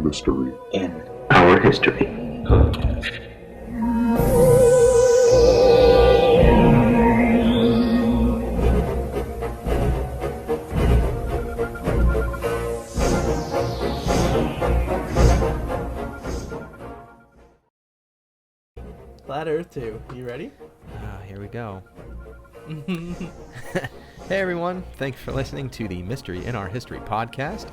mystery in our history. Flat Earth 2. You ready? Here we go. Hey everyone, thanks for listening to the Mystery in Our History podcast,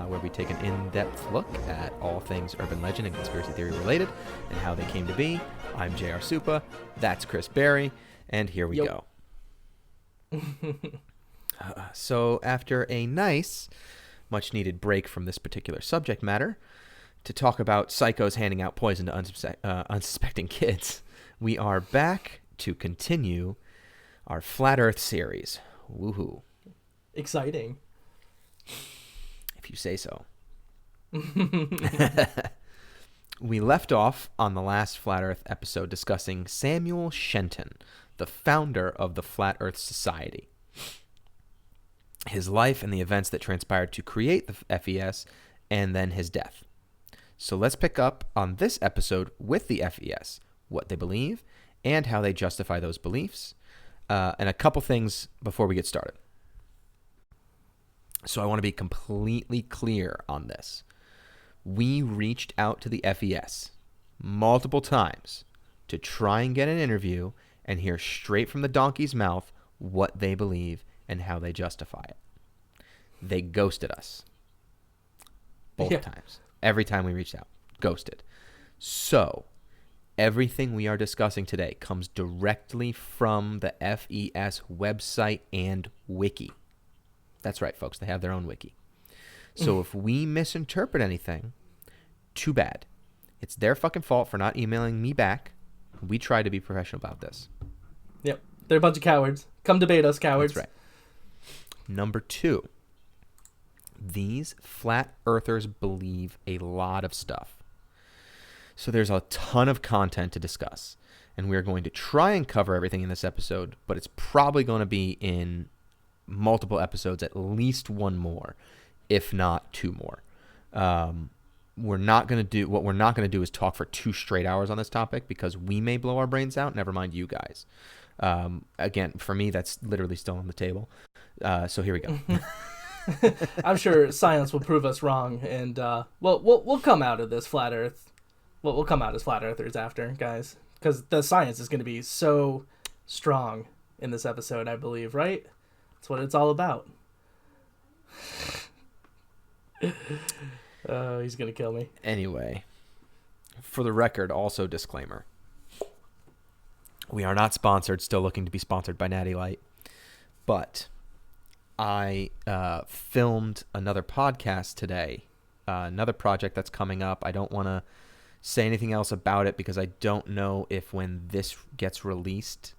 where we take an in-depth look at all things urban legend and conspiracy theory related and how they came to be. I'm J.R. Supa, that's Chris Berry, and here we go. So after a nice, much-needed break from this particular subject matter, to talk about psychos handing out poison to unsuspecting kids, we are back to continue our Flat Earth series. Woohoo. Exciting. If you say so. We left off on the last Flat Earth episode discussing Samuel Shenton, the founder of the Flat Earth Society, his life and the events that transpired to create the FES, and then his death. So let's pick up on this episode with the FES, what they believe, and how they justify those beliefs. And a couple things before we get started. So I want to be completely clear on this. We reached out to the FES multiple times to try and get an interview and hear straight from the donkey's mouth what they believe and how they justify it. They ghosted us. Both times. Every time we reached out. Ghosted. So everything we are discussing today comes directly from the FES website and wiki. That's right, folks. They have their own wiki. So if we misinterpret anything, too bad. It's their fucking fault for not emailing me back. We try to be professional about this. Yep. They're a bunch of cowards. Come debate us, cowards. That's right. Number 2. These flat earthers believe a lot of stuff. So there's a ton of content to discuss, and we're going to try and cover everything in this episode, but it's probably going to be in multiple episodes, at least one more, if not 2 more. We're not going to do is talk for 2 straight hours on this topic, because we may blow our brains out, never mind you guys. Again, for me, that's literally still on the table. So here we go. I'm sure science will prove us wrong, and we'll come out of this flat Earth. Well, we'll come out as flat earthers after, guys, because the science is going to be so strong in this episode, I believe, right? That's what it's all about. Oh, he's going to kill me. Anyway, for the record, also disclaimer. We are not sponsored, still looking to be sponsored by Natty Light, but I filmed another podcast today, another project that's coming up. I don't want to say anything else about it because I don't know if when this gets released,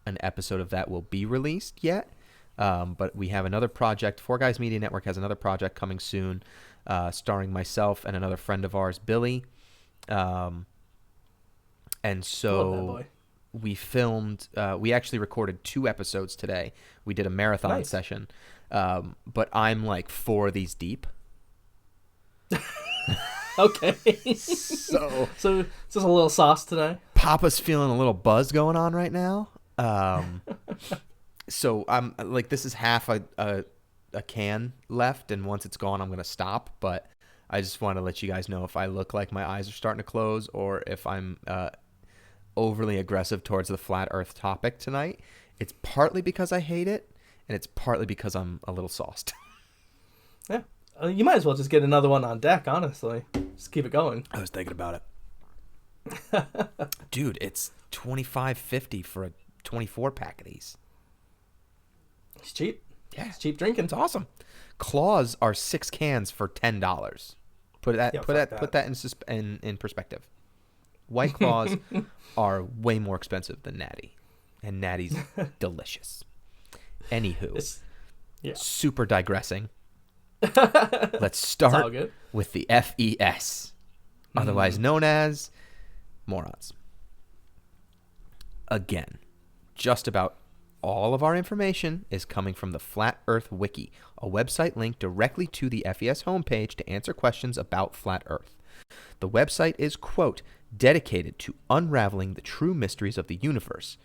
an episode of that will be released yet. But we have another project. Four Guys Media Network has another project coming soon, starring myself and another friend of ours, Billy. And so we filmed, we actually recorded 2 episodes today. We did a marathon session. But I'm like 4 of these deep. Okay. So just a little sauce today. Papa's feeling a little buzz going on right now. So I'm like, this is half a can left, and once it's gone, I'm going to stop. But I just want to let you guys know if I look like my eyes are starting to close or if I'm overly aggressive towards the flat earth topic tonight. It's partly because I hate it, and it's partly because I'm a little sauced. Yeah. You might as well just get another one on deck, honestly. Just keep it going. I was thinking about it. Dude, it's $25.50 for a 24-pack of these. It's cheap. Yeah. It's cheap drinking. It's awesome. Claws are 6 cans for $10. Put that in perspective. White Claws are way more expensive than Natty. And Natty's delicious. Anywho, super digressing. Let's start with the FES, otherwise known as morons. Again, just about All of our information is coming from the Flat Earth Wiki, a website linked directly to the FES homepage to answer questions about Flat Earth. The website is, quote, dedicated to unraveling the true mysteries of the universe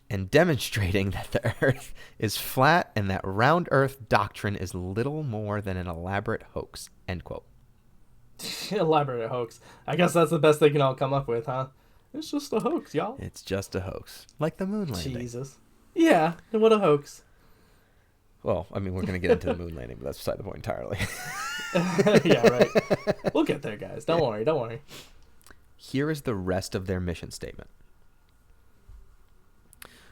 and demonstrating that the Earth is flat and that round Earth doctrine is little more than an elaborate hoax, end quote. Elaborate hoax. I guess that's the best they can all come up with, huh? It's just a hoax, y'all. It's just a hoax. Like the moon landing. Jesus. Yeah, what a hoax. Well, I mean, we're going to get into the moon landing, but that's beside the point entirely. Yeah, right. We'll get there, guys. Don't worry. Here is the rest of their mission statement.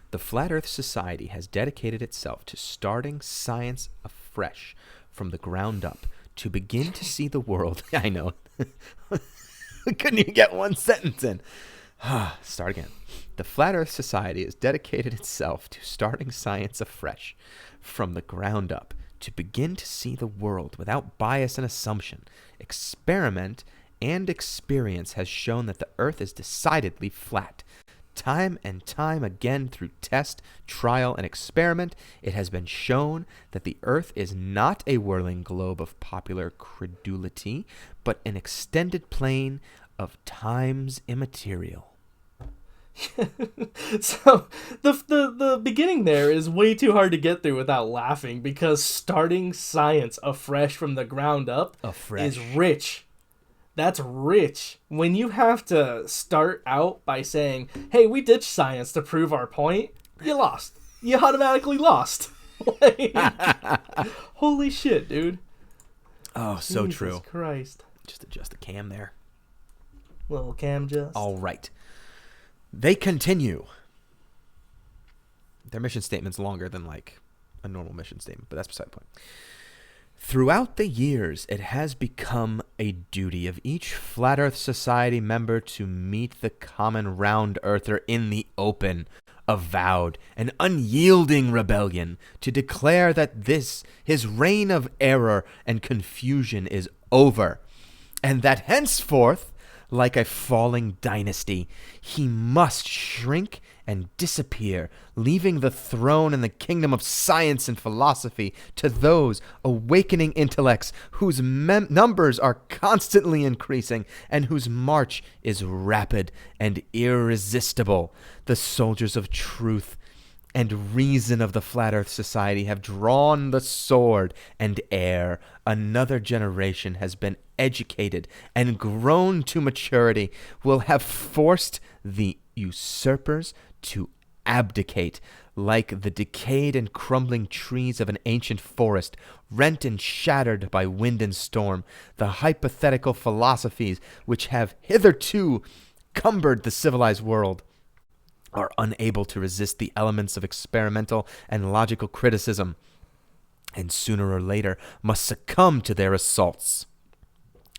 The Flat Earth Society has dedicated itself to starting science afresh from the ground up to begin to see the world. I know. We couldn't even get one sentence in. Start again. The Flat Earth Society has dedicated itself to starting science afresh from the ground up to begin to see the world without bias and assumption. Experiment and experience has shown that the Earth is decidedly flat. Time and time again through test, trial, and experiment, it has been shown that the Earth is not a whirling globe of popular credulity, but an extended plane of time's immaterial. So the beginning there is way too hard to get through without laughing, because starting science afresh from the ground up is rich. That's rich. When you have to start out by saying, hey, we ditched science to prove our point, you lost. You automatically lost. Like, holy shit, dude. Oh, so Jesus true. Christ. Just adjust the cam there. Little cam just. All right. They continue. Their mission statement's longer than like a normal mission statement, but that's beside the point. Throughout the years, it has become a duty of each Flat Earth Society member to meet the common round earther in the open, avowed an unyielding rebellion, to declare that this, his reign of error and confusion, is over, and that henceforth, like a falling dynasty, he must shrink and disappear, leaving the throne and the kingdom of science and philosophy to those awakening intellects whose numbers are constantly increasing and whose march is rapid and irresistible. The soldiers of truth and reason of the Flat Earth Society have drawn the sword, and ere another generation has been educated and grown to maturity, will have forced the usurpers to abdicate, like the decayed and crumbling trees of an ancient forest, rent and shattered by wind and storm. The hypothetical philosophies which have hitherto cumbered the civilized world are unable to resist the elements of experimental and logical criticism, and sooner or later must succumb to their assaults.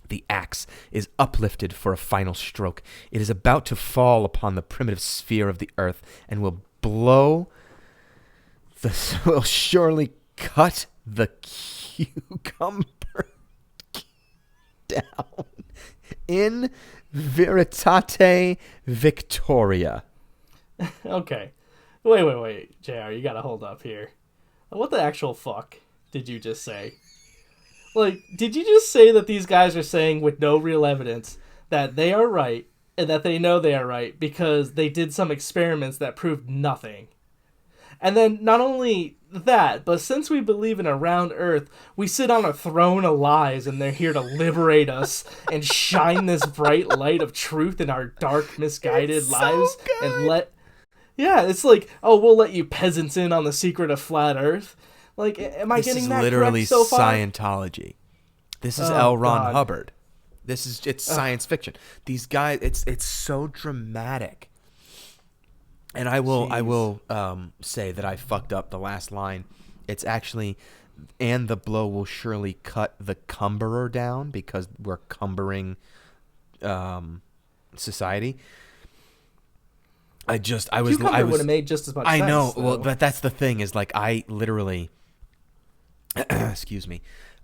The axe is uplifted for a final stroke. It is about to fall upon the primitive sphere of the earth, and will surely cut the cucumber down in veritate victoria. Okay. Wait, JR, you gotta hold up here. What the actual fuck did you just say? Like, did you just say that these guys are saying with no real evidence that they are right, and that they know they are right because they did some experiments that proved nothing? And then not only that, but since we believe in a round earth, we sit on a throne of lies, and they're here to liberate us and shine this bright light of truth in our dark, misguided lives. And yeah, it's like, oh, we'll let you peasants in on the secret of flat earth. Like, am I getting that correct so far? This is literally Scientology. This is L. Ron Hubbard. It's science fiction. These guys, it's so dramatic. And I will say that I fucked up the last line. It's actually, and the blow will surely cut the cumberer down, because we're cumbering society. Cucumber would have made just as much sense. I know. Though. Well, but that's the thing, is like, I literally, excuse me,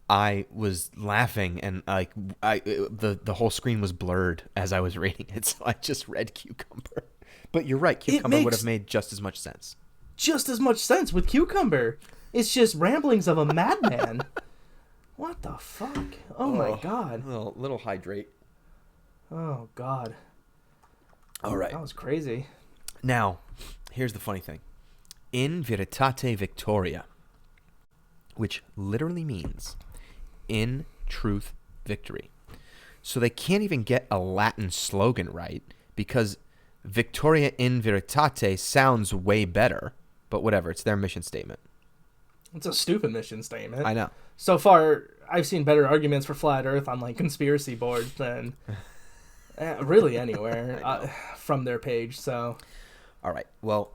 I was laughing, and like the whole screen was blurred as I was reading it, so I just read cucumber. But you're right, cucumber would have made just as much sense. just as much sense with Cucumber. It's just ramblings of a madman. What the fuck? Oh my god. Little hydrate. Oh god. All right. That was crazy. Now, here's the funny thing. In veritate victoria, which literally means in truth victory. So they can't even get a Latin slogan right because Victoria in veritate sounds way better. But whatever, it's their mission statement. It's a stupid mission statement. I know. So far, I've seen better arguments for flat Earth on like conspiracy boards than really anywhere from their page. So, all right. Well,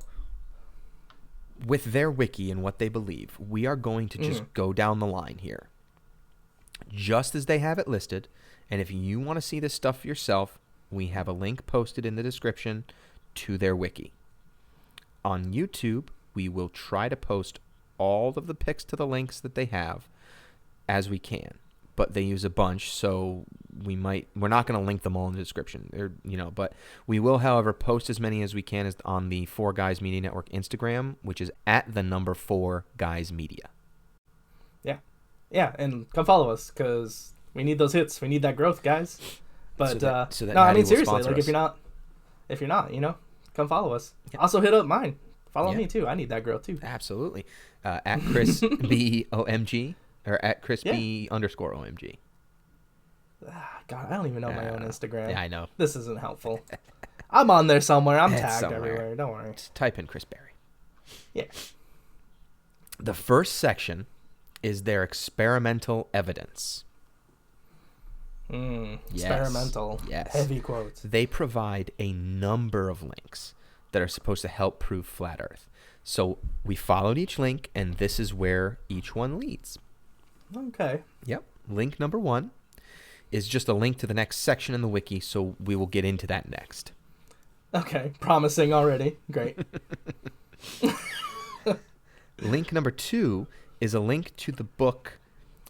with their wiki and what they believe, we are going to just go down the line here, just as they have it listed. And if you want to see this stuff for yourself, we have a link posted in the description to their wiki. On YouTube, we will try to post all of the pics to the links that they have as we can, but they use a bunch, so we're not going to link them all in the description. But we will, however, post as many as we can as on the 4 Guys Media Network Instagram, which is at the number 4 Guys Media. Yeah, and come follow us because we need those hits. We need that growth, guys. But so that no, I Maddie mean will seriously, sponsor like us. if you're not, come follow us. Yeah. Also hit up mine. Follow Yeah. me too. I need that growth too. Absolutely. At Chris B OMG or at Chris B _ OMG. God, I don't even know my own Instagram. Yeah, I know. This isn't helpful. I'm on there somewhere. I'm It's tagged somewhere. everywhere. Don't worry. Just type in Chris Berry. Yeah. The first section is their experimental evidence. Yes. Experimental. Yes. Heavy quotes. They provide a number of links that are supposed to help prove flat Earth. So we followed each link, and this is where each one leads. Okay. Yep. Link number 1 is just a link to the next section in the wiki, so we will get into that next. Okay. Promising already. Great. Link number 2 is a link to the book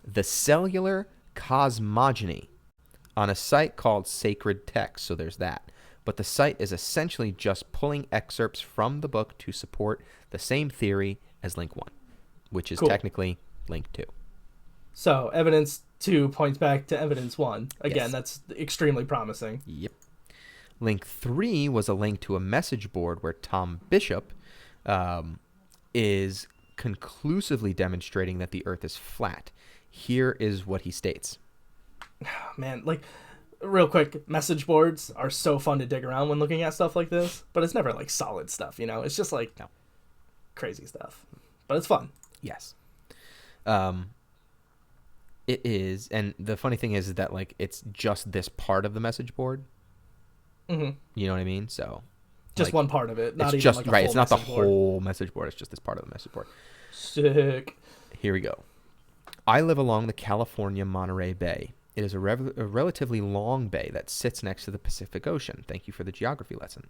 The Cellular Cosmogony on a site called Sacred Text, so there's that. But the site is essentially just pulling excerpts from the book to support the same theory as link 1, which is technically link 2. So evidence 2 points back to evidence 1. Again, Yes. that's extremely promising. Yep. Link 3 was a link to a message board where Tom Bishop is conclusively demonstrating that the Earth is flat. Here is what he states. Man, like, real quick, message boards are so fun to dig around when looking at stuff like this, but it's never like solid stuff, It's just like crazy stuff, but it's fun. Yes. It is, and the funny thing is that like it's just this part of the message board. Mm-hmm. You know what I mean? So just like, one part of it, not it's even just like a right. full It's not the message board. whole message board. It's just this part of the message board. Sick. Here we go. I live along the California Monterey Bay. It is a relatively long bay that sits next to the Pacific Ocean. Thank you for the geography lesson.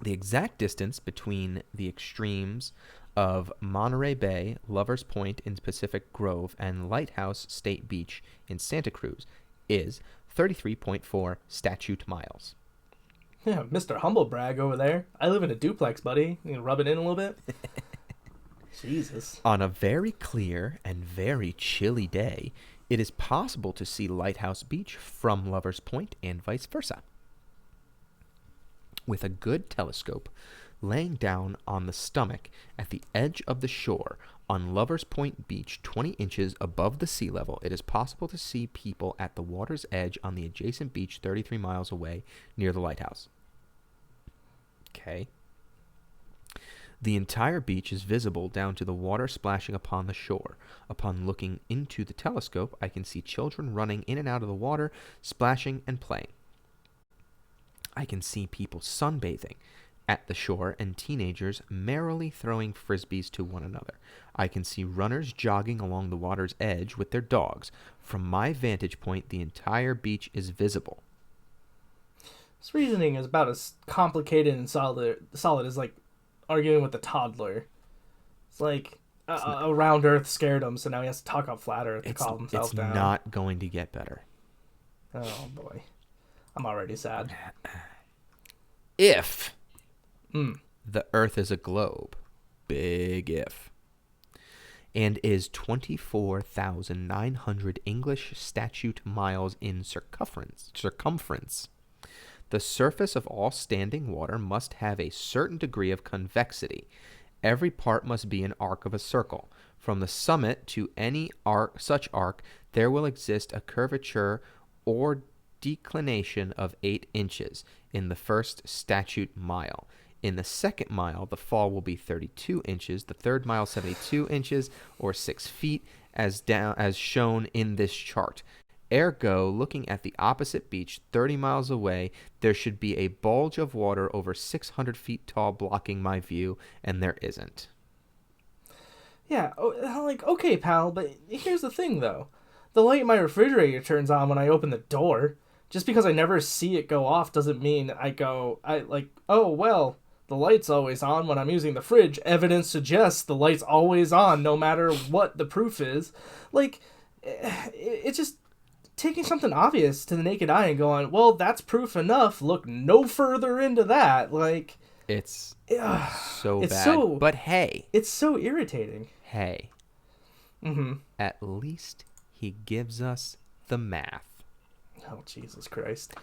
The exact distance between the extremes of Monterey Bay, Lovers Point in Pacific Grove, and Lighthouse State Beach in Santa Cruz is 33.4 statute miles. Yeah, Mr. Humblebrag over there. I live in a duplex, buddy. You can rub it in a little bit. Jesus. On a very clear and very chilly day, it is possible to see Lighthouse Beach from Lovers Point and vice versa. With a good telescope, laying down on the stomach at the edge of the shore on Lovers Point Beach 20 inches above the sea level, it is possible to see people at the water's edge on the adjacent beach 33 miles away near the lighthouse. Okay. The entire beach is visible down to the water splashing upon the shore. Upon looking into the telescope, I can see children running in and out of the water, splashing and playing. I can see people sunbathing at the shore and teenagers merrily throwing frisbees to one another. I can see runners jogging along the water's edge with their dogs. From my vantage point, the entire beach is visible. This reasoning is about as complicated and solid as like arguing with a toddler. It's like a round Earth scared him, so now he has to talk up flat Earth to calm himself down. It's not going to get better. Oh boy, I'm already sad. If the Earth is a globe, big if, and is 24,900 English statute miles in circumference. The surface of all standing water must have a certain degree of convexity. Every part must be an arc of a circle. From the summit to any such arc, there will exist a curvature or declination of 8 inches in the first statute mile. In the second mile, the fall will be 32 inches, the third mile 72 inches, or 6 feet, as shown in this chart. Ergo, looking at the opposite beach 30 miles away, there should be a bulge of water over 600 feet tall blocking my view, and there isn't. Yeah, okay, pal, but here's the thing, though. The light in my refrigerator turns on when I open the door. Just because I never see it go off doesn't mean oh, well, the light's always on when I'm using the fridge. Evidence suggests the light's always on no matter what the proof is. It's just taking something obvious to the naked eye and going, well, that's proof enough. Look no further into that. It's it's bad. But hey. It's so irritating. Hey. Mm-hmm. At least he gives us the math. Oh, Jesus Christ.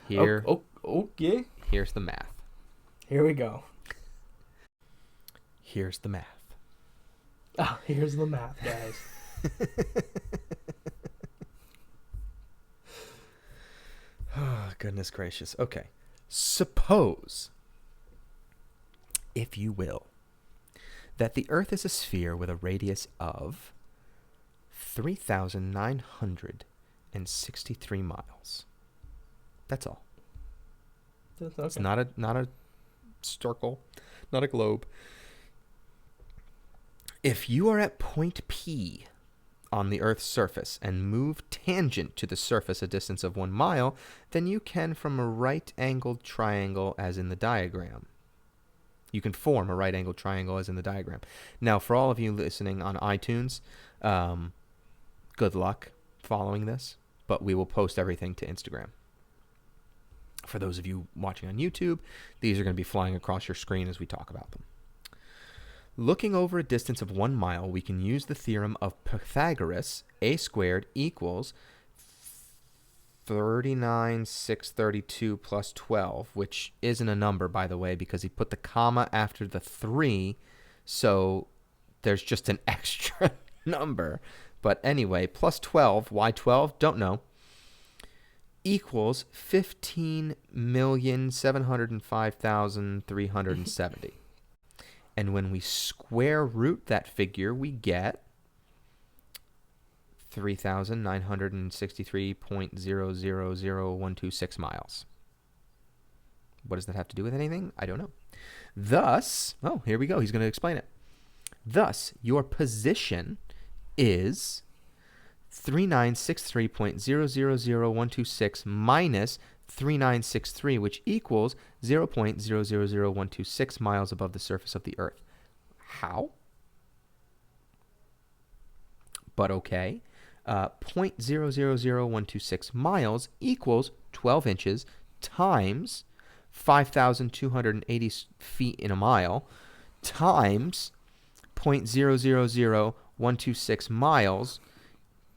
Okay. Here's the math. Here we go. Here's the math. Oh, here's the math, guys. Oh, goodness gracious. Okay. Suppose, if you will, that the Earth is a sphere with a radius of 3,963 miles. That's all. Okay. It's not a circle, not a globe. If you are at point P on the Earth's surface and move tangent to the surface a distance of 1 mile, then you can from a right-angled triangle as in the diagram. You can form a right-angled triangle as in the diagram. Now, for all of you listening on iTunes, good luck following this, but we will post everything to Instagram. For those of you watching on YouTube, these are going to be flying across your screen as we talk about them. Looking over a distance of 1 mile, we can use the theorem of Pythagoras, a squared equals 39,632 plus 12, which isn't a number, by the way, because he put the comma after the 3, so there's just an extra number. But anyway, plus 12, why 12? Don't know. Equals 15,705,370. And when we square root that figure, we get 3,963.000126 miles. What does that have to do with anything? I don't know. Thus, here we go. He's going to explain it. Thus, your position is 3,963.000126 minus 3,963, which equals 0.000126 miles above the surface of the Earth. How? But okay. 0.000126 miles equals 12 inches times 5,280 feet in a mile times 0.000126 miles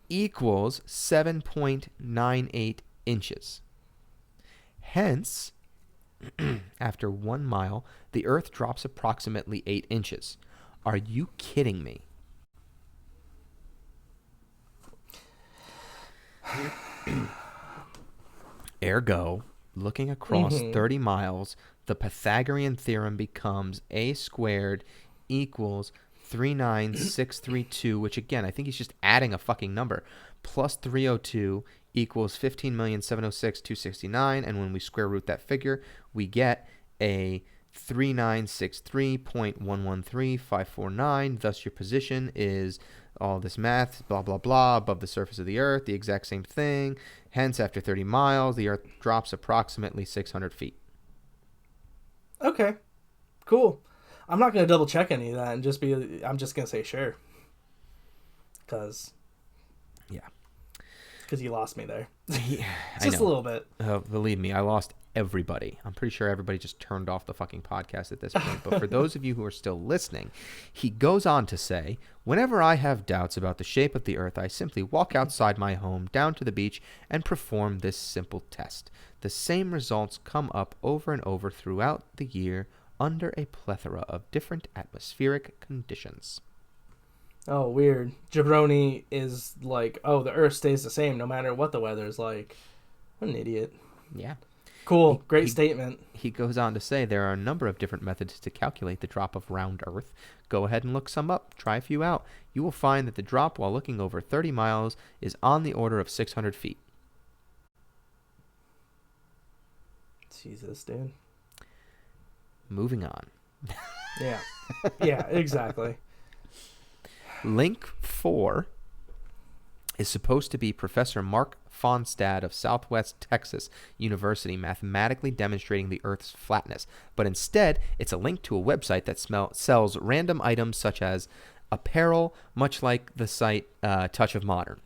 equals 7.98 inches. Hence, after 1 mile, the Earth drops approximately 8 inches. Are you kidding me? Ergo, looking across 30 miles, the Pythagorean theorem becomes a squared equals 39632, which again, I think he's just adding a fucking number, plus 302 equals 15,706,269, and when we square root that figure, we get a 3,963.113549. Thus, your position is all this math, blah, blah, blah, above the surface of the Earth, the exact same thing. Hence, after 30 miles, the Earth drops approximately 600 feet. Okay, cool. I'm not going to double check any of that and I'm just going to say sure. Because you lost me there. Yeah, just a little bit. Believe me, I lost everybody. I'm pretty sure everybody just turned off the fucking podcast at this point. But for those of you who are still listening, he goes on to say, whenever I have doubts about the shape of the earth, I simply walk outside my home, down to the beach, and perform this simple test. The same results come up over and over throughout the year under a plethora of different atmospheric conditions. Oh, weird. Jabroni is like, oh, the Earth stays the same no matter what the weather is like. What an idiot. Yeah. Cool. Great statement. He goes on to say there are a number of different methods to calculate the drop of round Earth. Go ahead and look some up. Try a few out. You will find that the drop while looking over 30 miles is on the order of 600 feet. Jesus, dude. Moving on. Yeah. Yeah, exactly. Link 4 is supposed to be Professor Mark Fonstad of Southwest Texas University mathematically demonstrating the Earth's flatness, but instead it's a link to a website that sells random items such as apparel, much like the site Touch of Modern.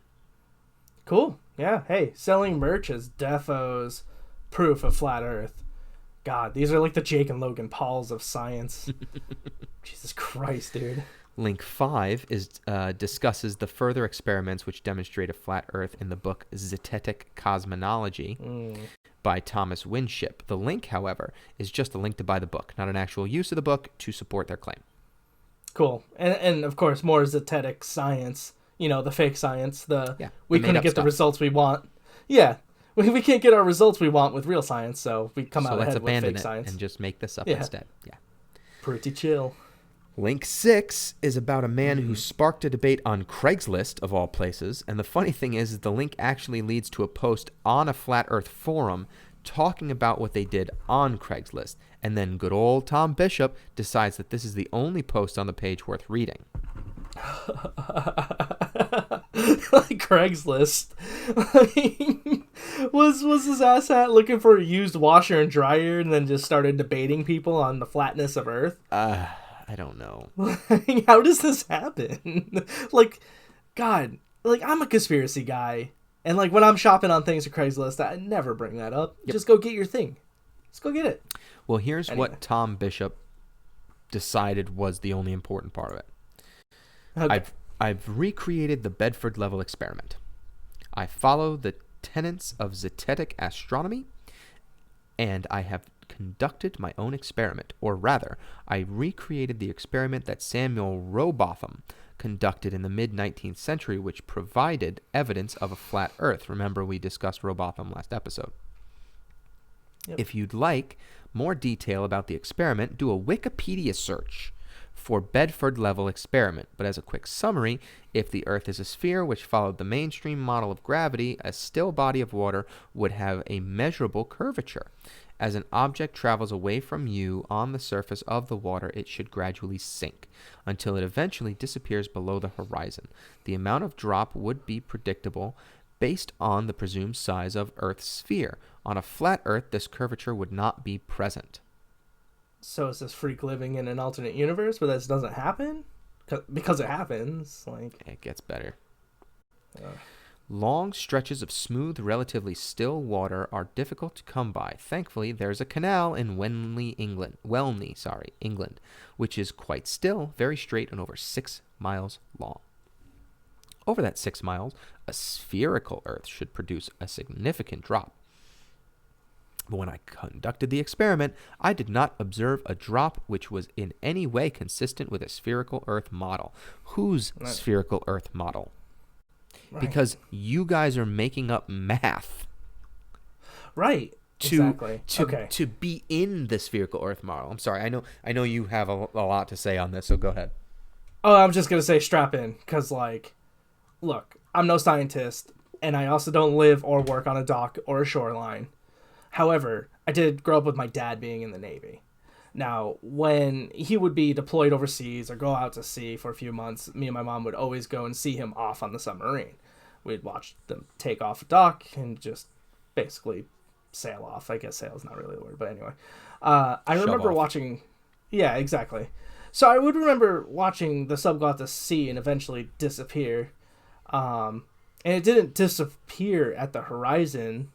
Cool. Yeah. Hey, selling merch is defos proof of flat Earth. God, these are like the Jake and Logan Pauls of science. Jesus Christ, dude. Link 5 discusses the further experiments which demonstrate a flat Earth in the book Zetetic Cosmology by Thomas Winship. The link, however, is just a link to buy the book, not an actual use of the book to support their claim. Cool. And of course, more Zetetic science, the fake science, we couldn't get the results we want. Yeah. We can't get our results we want with real science, so we come out ahead with fake science. And just make this up instead. Yeah. Pretty chill. Link 6 is about a man who sparked a debate on Craigslist, of all places, and the funny thing is the link actually leads to a post on a Flat Earth forum talking about what they did on Craigslist, and then good old Tom Bishop decides that this is the only post on the page worth reading. Like Craigslist. Was his ass hat looking for a used washer and dryer and then just started debating people on the flatness of Earth? I don't know. How does this happen? God, I'm a conspiracy guy. And when I'm shopping on things at Craigslist, I never bring that up. Yep. Just go get your thing. Just go get it. Well, here's what Tom Bishop decided was the only important part of it. Okay. I've recreated the Bedford level experiment. I follow the tenets of Zetetic astronomy, and I have conducted my own experiment, or rather, I recreated the experiment that Samuel Rowbotham conducted in the mid-19th century, which provided evidence of a flat Earth. Remember, we discussed Rowbotham last episode. Yep. If you'd like more detail about the experiment, do a Wikipedia search for Bedford level experiment. But as a quick summary, if the Earth is a sphere which followed the mainstream model of gravity, a still body of water would have a measurable curvature. As an object travels away from you on the surface of the water, it should gradually sink until it eventually disappears below the horizon. The amount of drop would be predictable based on the presumed size of Earth's sphere. On a flat Earth, this curvature would not be present. So is this freak living in an alternate universe where this doesn't happen? Because it happens. It gets better. Long stretches of smooth, relatively still water are difficult to come by. Thankfully, there's a canal in Welney, England, which is quite still, very straight, and over 6 miles long. Over that 6 miles, a spherical Earth should produce a significant drop. But when I conducted the experiment, I did not observe a drop which was in any way consistent with a spherical Earth model. Whose spherical Earth model? Right. Because you guys are making up math. Right. Exactly. To be in the spherical Earth model. I'm sorry. I know you have a lot to say on this, so go ahead. Oh, I'm just going to say strap in. Because, look, I'm no scientist. And I also don't live or work on a dock or a shoreline. However, I did grow up with my dad being in the Navy. Now, when he would be deployed overseas or go out to sea for a few months, me and my mom would always go and see him off on the submarine. We'd watch them take off a dock and just basically sail off. I guess sail is not really the word, but anyway. I remember watching... Yeah, exactly. So I would remember watching the sub go out to sea and eventually disappear. And it didn't disappear at the horizon,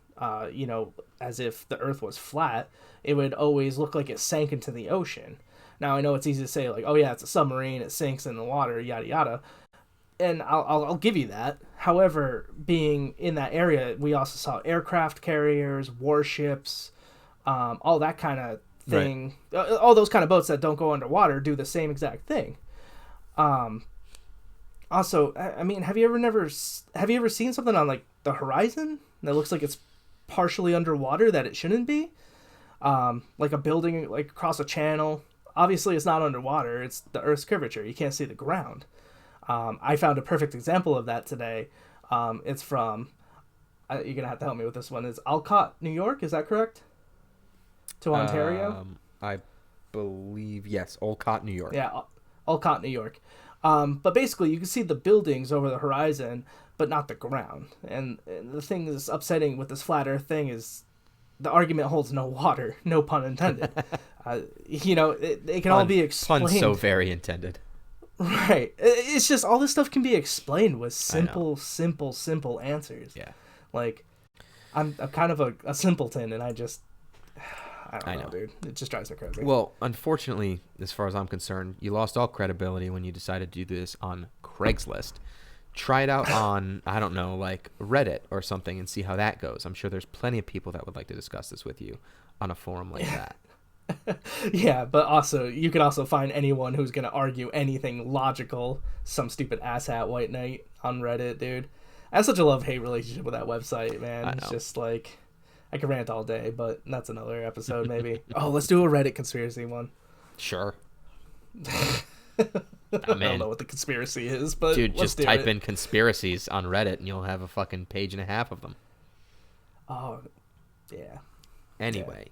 as if the Earth was flat, it would always look like it sank into the ocean. Now I know it's easy to say like, oh yeah, it's a submarine, it sinks in the water, yada yada, and I'll give you that. However, being in that area, we also saw aircraft carriers, warships, all that kind of thing. Right. All those kind of boats that don't go underwater do the same exact thing. Also, I mean, have you ever seen something on like the horizon that looks like it's partially underwater that it shouldn't be? Like a building like across a channel. Obviously, it's not underwater. It's the Earth's curvature. You can't see the ground. I found a perfect example of that today. It's from, you're going to have to help me with this one. It's Alcott, New York. Is that correct? To Ontario? I believe, yes. Olcott, New York. Yeah, Olcott, New York. But basically, you can see the buildings over the horizon, but not the ground. And the thing that's upsetting with this flat Earth thing is the argument holds no water, no pun intended. It can all be explained. Pun so very intended. Right. It's just all this stuff can be explained with simple answers. Yeah. Like, I'm kind of a simpleton, and I don't know, dude. It just drives me crazy. Well, unfortunately, as far as I'm concerned, you lost all credibility when you decided to do this on Craigslist. Try it out on, I don't know, like Reddit or something and see how that goes. I'm sure there's plenty of people that would like to discuss this with you on a forum like that. Yeah, but also, you could also find anyone who's going to argue anything logical, some stupid asshat white knight on Reddit, dude. I have such a love-hate relationship with that website, man. It's just like, I could rant all day, but that's another episode, maybe. Oh, let's do a Reddit conspiracy one. Sure. I don't know what the conspiracy is, but dude, let's just type in conspiracies on Reddit and you'll have a fucking page and a half of them. Oh, yeah. Anyway,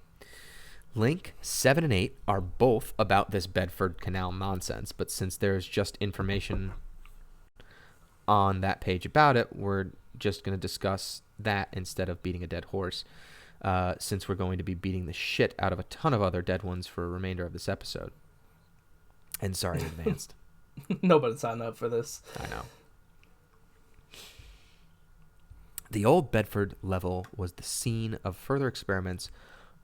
link 7 and 8 are both about this Bedford Canal nonsense, but since there's just information on that page about it, we're just going to discuss that instead of beating a dead horse, since we're going to be beating the shit out of a ton of other dead ones for a remainder of this episode. And sorry in advance. Nobody signed up for this. I know. The old Bedford level was the scene of further experiments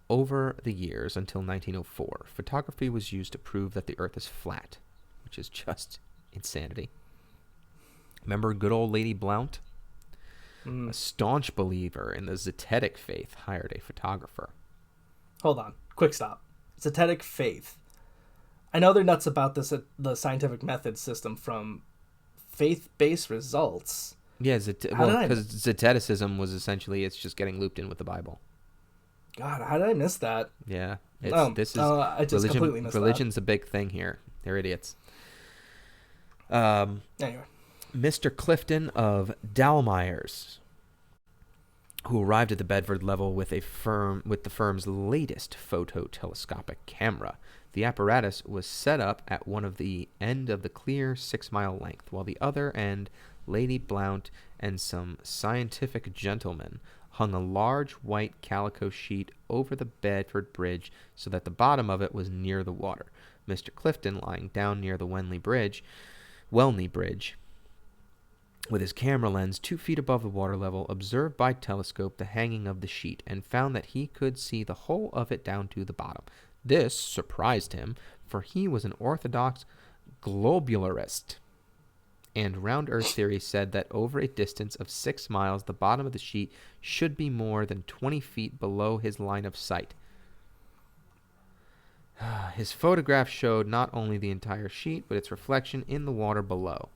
over the years until 1904. Photography was used to prove that the Earth is flat, which is just insanity. Remember good old Lady Blount? A staunch believer in the Zetetic faith hired a photographer. Hold on. Quick stop. Zetetic faith. I know they're nuts about this, the scientific method system from faith-based results. Yeah, because Zeteticism was essentially, it's just getting looped in with the Bible. God, how did I miss that? Yeah. I just completely missed religion's that. A big thing here. They're idiots. Anyway. Mr. Clifton of Dalmyers, who arrived at the Bedford level with the firm's latest phototelescopic camera. The apparatus was set up at one of the end of the clear 6-mile length, while the other end, Lady Blount and some scientific gentlemen hung a large white calico sheet over the Bedford Bridge so that the bottom of it was near the water. Mr. Clifton, lying down near the Welney Bridge, with his camera lens 2 feet above the water level, observed by telescope the hanging of the sheet and found that he could see the whole of it down to the bottom. This surprised him, for he was an orthodox globularist, and round Earth theory said that over a distance of 6 miles, the bottom of the sheet should be more than 20 feet below his line of sight. His photograph showed not only the entire sheet, but its reflection in the water below.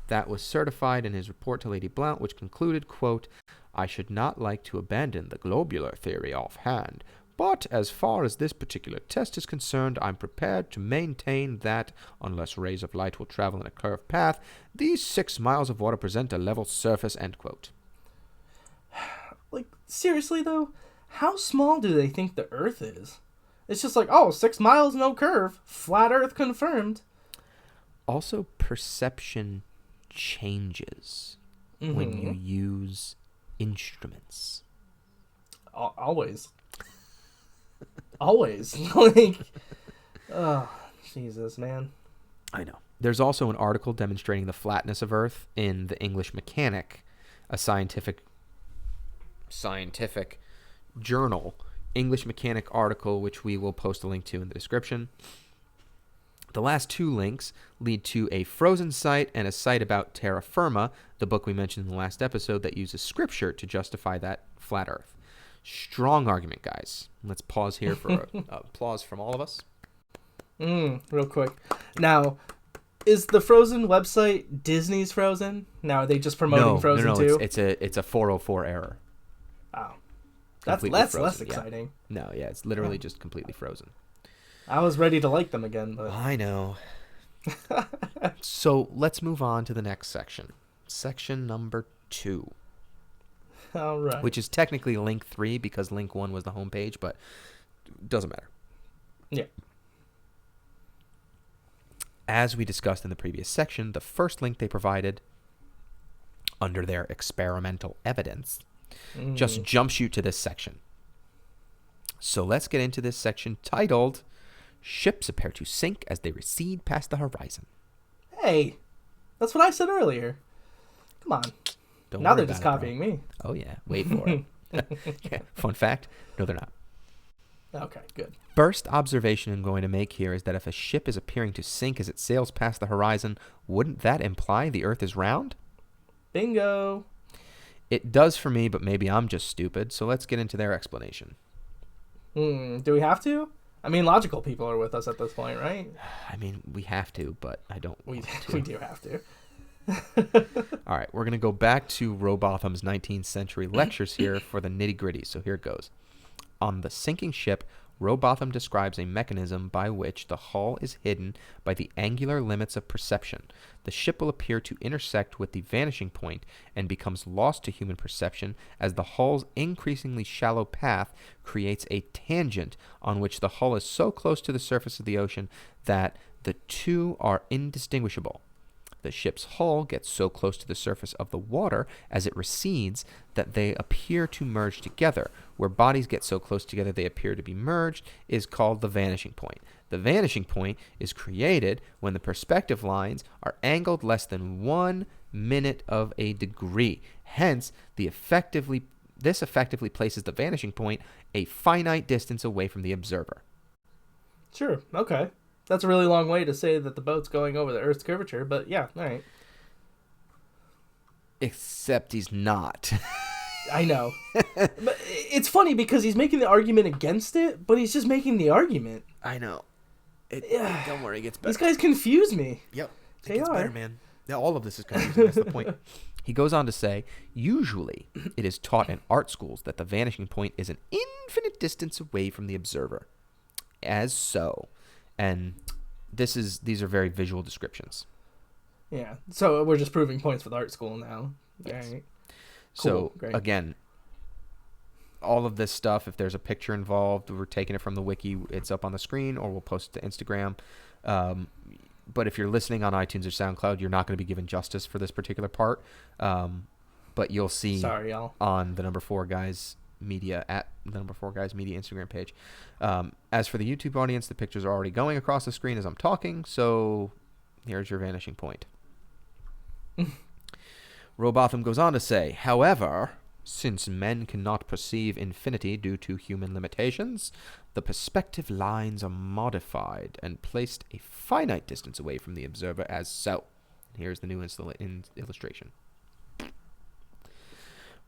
That was certified in his report to Lady Blount, which concluded, quote, "I should not like to abandon the globular theory offhand, but as far as this particular test is concerned, I'm prepared to maintain that, unless rays of light will travel in a curved path, these 6 miles of water present a level surface," end quote. Like, seriously, though? How small do they think the Earth is? It's just like, 6 miles, no curve. Flat Earth confirmed. Also, perception changes when you use instruments. Always. Always. Like, oh, Jesus, man. I know. There's also an article demonstrating the flatness of Earth in the English Mechanic, a scientific journal English Mechanic article, which we will post a link to in the description. The last two links lead to a Frozen site and a site about Terra Firma, the book we mentioned in the last episode that uses scripture to justify that flat Earth. Strong argument, guys. Let's pause here for applause from all of us. Real quick. Now, is the Frozen website Disney's Frozen? Now, are they just promoting Frozen no, too? It's a 404 error. Oh. That's Completely less frozen, exciting. Yeah. No, yeah, it's literally just completely frozen. I was ready to like them again, but I know. So let's move on to the next section. Section number 2. all right. Which is technically link 3 because link 1 was the homepage, but doesn't matter. Yeah. As we discussed in the previous section, the first link they provided under their experimental evidence just jumps you to this section. So let's get into this section titled Ships Appear to Sink as They Recede Past the Horizon. Hey, that's what I said earlier. Come on. Don't Now worry they're just about it, copying me. bro. Oh, yeah. Wait for it. Yeah. Fun fact, no, they're not. Okay, good. First observation I'm going to make here is that if a ship is appearing to sink as it sails past the horizon, wouldn't that imply the Earth is round? Bingo. It does for me, but maybe I'm just stupid, so let's get into their explanation. Do we have to? I mean, logical people are with us at this point, right? I mean, we have to, but I don't We want to. we do have to. All right, we're going to go back to Rowbotham's 19th century lectures here for the nitty-gritty, so here it goes. On the sinking ship, Rowbotham describes a mechanism by which the hull is hidden by the angular limits of perception. The ship will appear to intersect with the vanishing point and becomes lost to human perception as the hull's increasingly shallow path creates a tangent on which the hull is so close to the surface of the ocean that the two are indistinguishable. The ship's hull gets so close to the surface of the water as it recedes that they appear to merge together. Where bodies get so close together they appear to be merged is called the vanishing point. The vanishing point is created when the perspective lines are angled less than 1 minute of a degree. Hence, this effectively places the vanishing point a finite distance away from the observer. Sure. Okay. That's a really long way to say that the boat's going over the Earth's curvature, but yeah, all right. Except he's not. I know. But it's funny because he's making the argument against it, but he's just making the argument. I know. Yeah. Don't worry, it gets better. These guys confuse me. Yep. It They gets are. better, man. Now, all of this is confusing. That's the point. He goes on to say, usually it is taught in art schools that the vanishing point is an infinite distance away from the observer. As so. And these are very visual descriptions. Yeah. So we're just proving points with art school now. Yes. All right. So, Cool, great. again, all of this stuff, if there's a picture involved, we're taking it from the wiki. It's up on the screen, or we'll post it to Instagram. But if you're listening on iTunes or SoundCloud, you're not going to be given justice for this particular part. But you'll see Sorry, y'all. on the Number 4 Guys Media, at the Number 4 Guys Media Instagram page. As for the YouTube audience, the pictures are already going across the screen as I'm talking, so here's your vanishing point. Rowbotham goes on to say, however, since men cannot perceive infinity due to human limitations, the perspective lines are modified and placed a finite distance away from the observer as so. Here's the new illustration.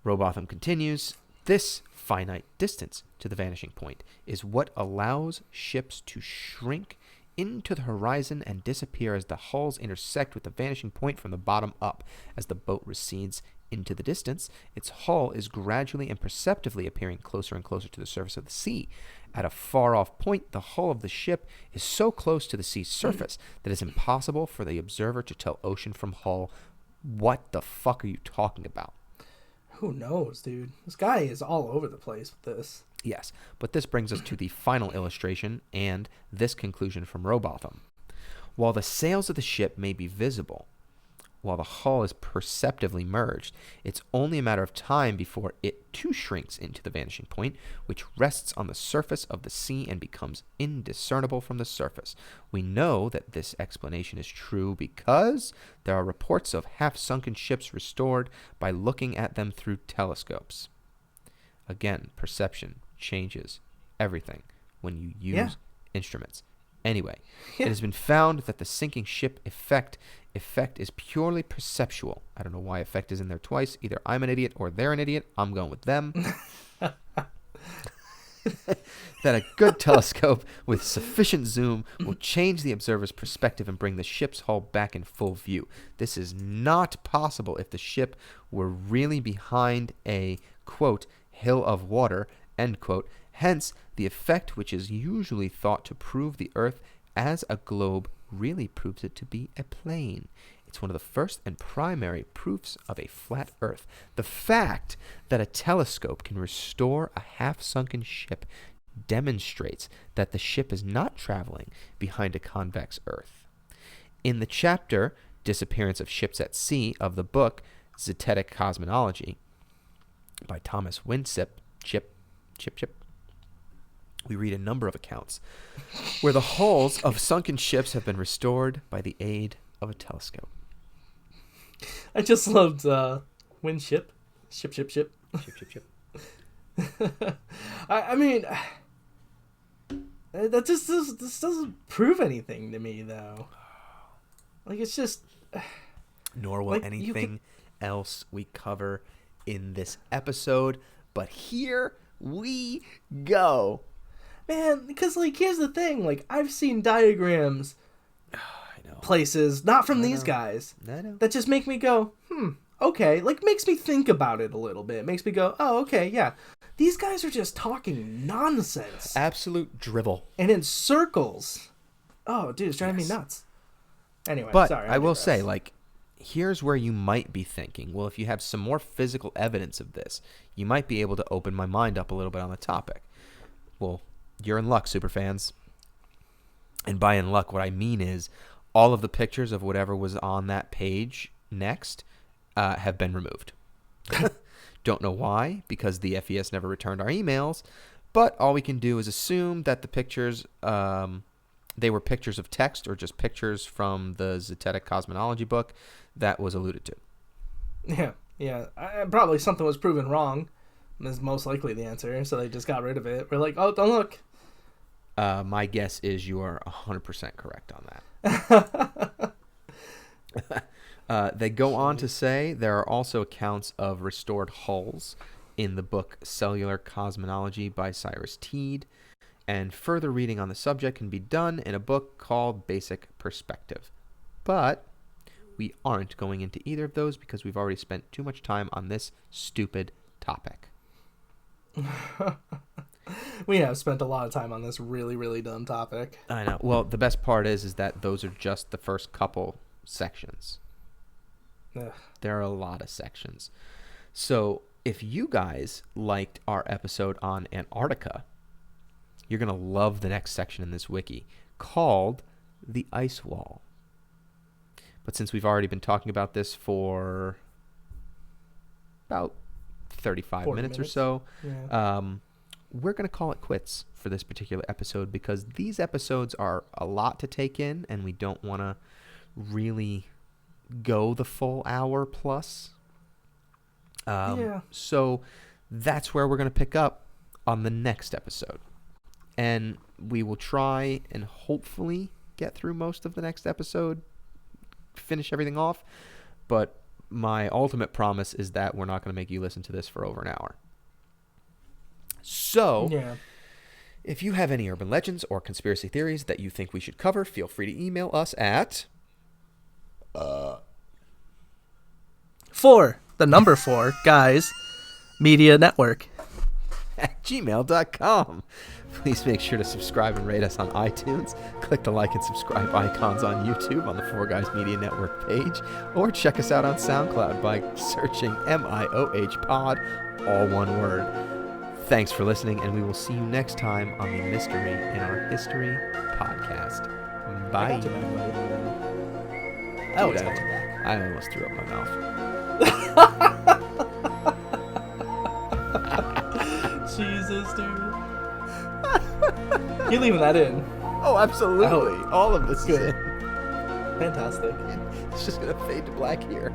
Rowbotham continues, this finite distance to the vanishing point is what allows ships to shrink into the horizon and disappear as the hulls intersect with the vanishing point from the bottom up. As the boat recedes into the distance, its hull is gradually and perceptibly appearing closer and closer to the surface of the sea. At a far-off point, the hull of the ship is so close to the sea's surface that it's impossible for the observer to tell ocean from hull. What the fuck are you talking about? Who knows, dude? This guy is all over the place with this. Yes, but this brings us to the final illustration and this conclusion from Rowbotham. While the sails of the ship may be visible, while the hull is perceptibly merged, it's only a matter of time before it too shrinks into the vanishing point, which rests on the surface of the sea and becomes indiscernible from the surface. We know that this explanation is true because there are reports of half-sunken ships restored by looking at them through telescopes. Again, perception changes everything when you use Yeah. instruments. Anyway, Yeah. it has been found that the sinking ship effect is purely perceptual. I don't know why effect is in there twice. Either I'm an idiot or they're an idiot. I'm going with them. That a good telescope with sufficient zoom will change the observer's perspective and bring the ship's hull back in full view. This is not possible if the ship were really behind a, quote, hill of water, end quote. Hence, the effect which is usually thought to prove the Earth as a globe really proves it to be a plane. It's one of the first and primary proofs of a flat Earth. The fact that a telescope can restore a half-sunken ship demonstrates that the ship is not traveling behind a convex Earth. In the chapter Disappearance of Ships at Sea of the book Zetetic Cosmology by Thomas Winship, we read a number of accounts where the hulls of sunken ships have been restored by the aid of a telescope. I just loved Winship. Ship. I mean, this doesn't prove anything to me, though. Like, it's just... Nor will like, anything else we cover in this episode, but here we go. Man, because, like, here's the thing. Like, I've seen diagrams I know. places, not from these know. guys, I know. that just make me go, okay. Like, makes me think about it a little bit. Makes me go, oh, okay, yeah. These guys are just talking nonsense. Absolute drivel. And in circles. Oh, dude, it's driving me nuts. Anyway, But sorry. I will digress. say, like, here's where you might be thinking, well, if you have some more physical evidence of this, you might be able to open my mind up a little bit on the topic. Well, you're in luck, superfans. And by in luck, what I mean is all of the pictures of whatever was on that page next have been removed. Don't know why, because the FES never returned our emails, but all we can do is assume that the pictures, they were pictures of text or just pictures from the Zetetic Cosmology book that was alluded to. Yeah. Probably something was proven wrong. Is most likely the answer, so they just got rid of it. We're like, oh, don't look. My guess is you are 100% correct on that. They go on to say there are also accounts of restored hulls in the book Cellular Cosmology by Cyrus Teed, and further reading on the subject can be done in a book called Basic Perspective. But we aren't going into either of those because we've already spent too much time on this stupid topic. We have spent a lot of time on this really, really dumb topic. I know. Well, the best part is that those are just the first couple sections. Ugh. There are a lot of sections. So if you guys liked our episode on Antarctica, you're going to love the next section in this wiki called The Ice Wall. But since we've already been talking about this for about 35 minutes or so, Yeah. we're going to call it quits for this particular episode because these episodes are a lot to take in and we don't want to really go the full hour plus. So that's where we're going to pick up on the next episode. And we will try and hopefully get through most of the next episode, finish everything off. But my ultimate promise is that we're not going to make you listen to this for over an hour. So, if you have any urban legends or conspiracy theories that you think we should cover, feel free to email us at 4, the number 4, guys, Media Network. at gmail.com. Please make sure to subscribe and rate us on iTunes. Click the like and subscribe icons on YouTube on the 4 Guys Media Network page, or check us out on SoundCloud by searching MIOH Pod, all one word. Thanks for listening, and we will see you next time on the Mystery in Our History podcast. Bye. I always got your back. I almost threw up my mouth. Jesus, dude. You're leaving that in. Oh, absolutely. All of this is Good. in. Fantastic. It's just going to fade to black here.